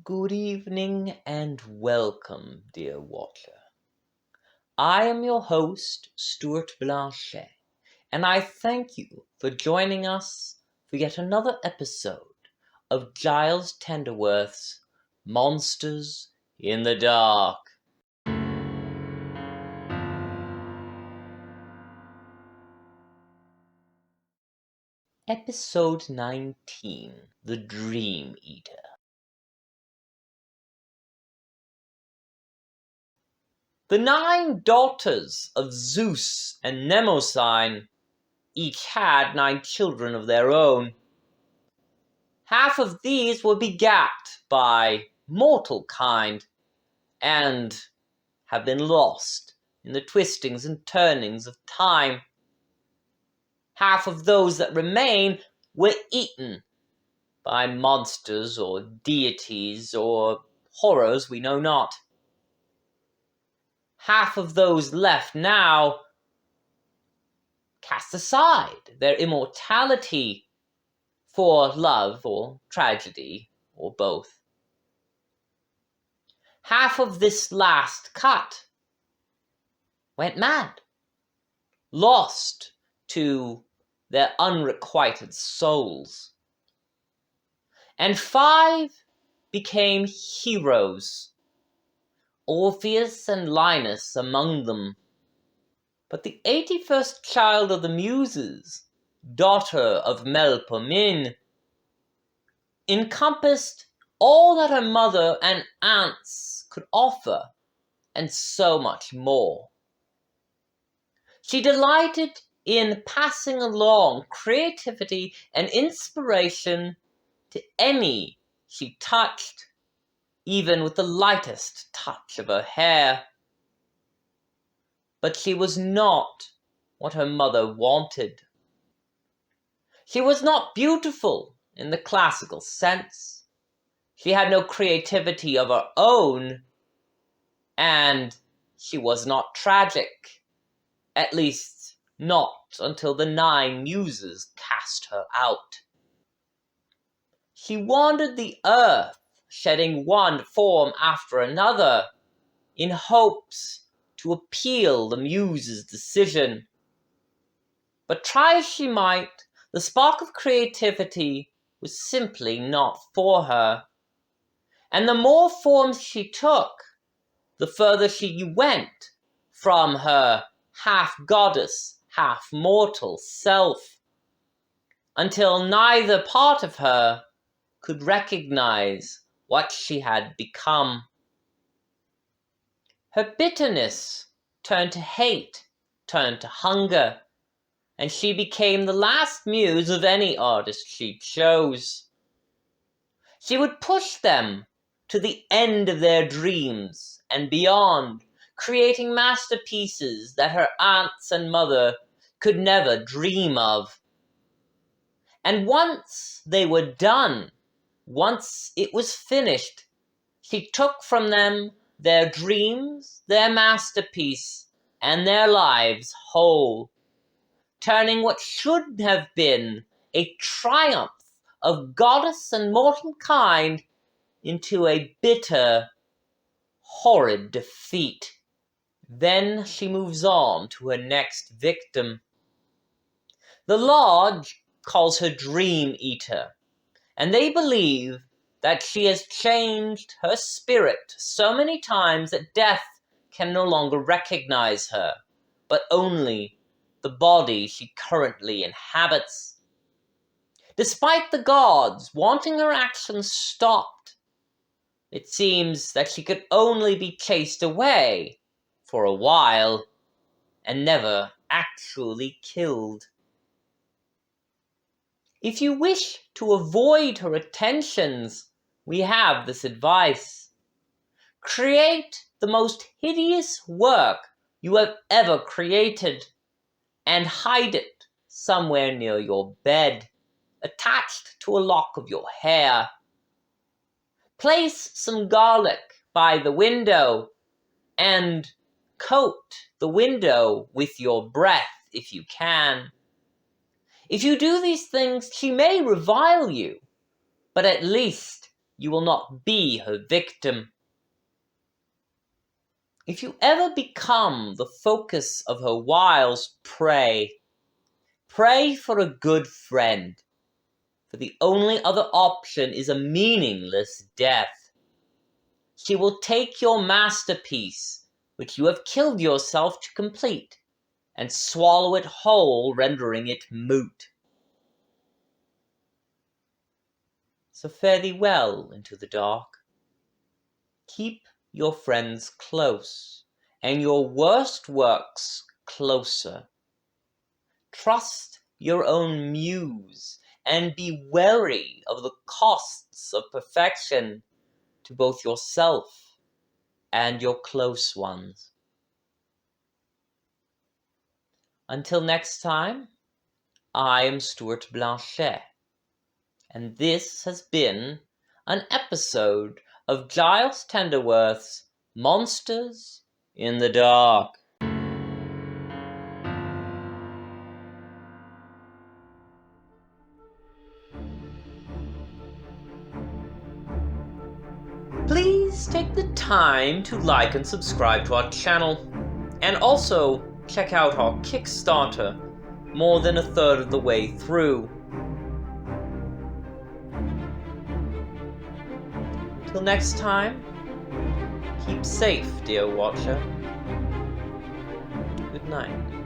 Good evening and welcome, dear watcher. I am your host, Stuart Blanchet, and I thank you for joining us for yet another episode of Giles Tenderworth's Monsters in the Dark. Episode 19, The Dream Eater. The 9 daughters of Zeus and Mnemosyne each had 9 children of their own. Half of these were begat by mortal kind, and have been lost in the twistings and turnings of time. Half of those that remain were eaten by monsters or deities or horrors we know not. Half of those left now cast aside their immortality for love or tragedy or both. Half of this last cut went mad, lost to their unrequited souls. And 5 became heroes, Orpheus and Linus among them. But the 81st child of the Muses, daughter of Melpomene, encompassed all that her mother and aunts could offer, and so much more. She delighted in passing along creativity and inspiration to any she touched, even with the lightest touch of her hair. But she was not what her mother wanted. She was not beautiful in the classical sense. She had no creativity of her own, and she was not tragic, at least not until the 9 muses cast her out. She wandered the earth, shedding one form after another, in hopes to appeal the muses' decision. But try as she might, the spark of creativity was simply not for her. And the more forms she took, the further she went from her half-goddess, half-mortal self, until neither part of her could recognize what she had become. Her bitterness turned to hate, turned to hunger, and she became the last muse of any artist she chose. She would push them to the end of their dreams and beyond, creating masterpieces that her aunts and mother could never dream of. And once they were done, once it was finished, she took from them their dreams, their masterpiece, and their lives whole, turning what should have been a triumph of goddess and mortal kind into a bitter, horrid defeat. Then she moves on to her next victim. The Lodge calls her Dream Eater, and they believe that she has changed her spirit so many times that death can no longer recognize her, but only the body she currently inhabits. Despite the gods wanting her actions stopped, it seems that she could only be chased away for a while and never actually killed. If you wish to avoid her attentions, we have this advice. Create the most hideous work you have ever created and hide it somewhere near your bed, attached to a lock of your hair. Place some garlic by the window and coat the window with your breath if you can. If you do these things, she may revile you, but at least you will not be her victim. If you ever become the focus of her wiles, pray. Pray for a good friend, for the only other option is a meaningless death. She will take your masterpiece, which you have killed yourself to complete, and swallow it whole, rendering it moot. So fare thee well into the dark. Keep your friends close, and your worst works closer. Trust your own muse, and be wary of the costs of perfection to both yourself and your close ones. Until next time, I am Stuart Blanchet, and this has been an episode of Giles Tenderworth's Monsters in the Dark. Please take the time to like and subscribe to our channel, and also check out our Kickstarter, more than a third of the way through. Till next time, keep safe, dear watcher. Good night.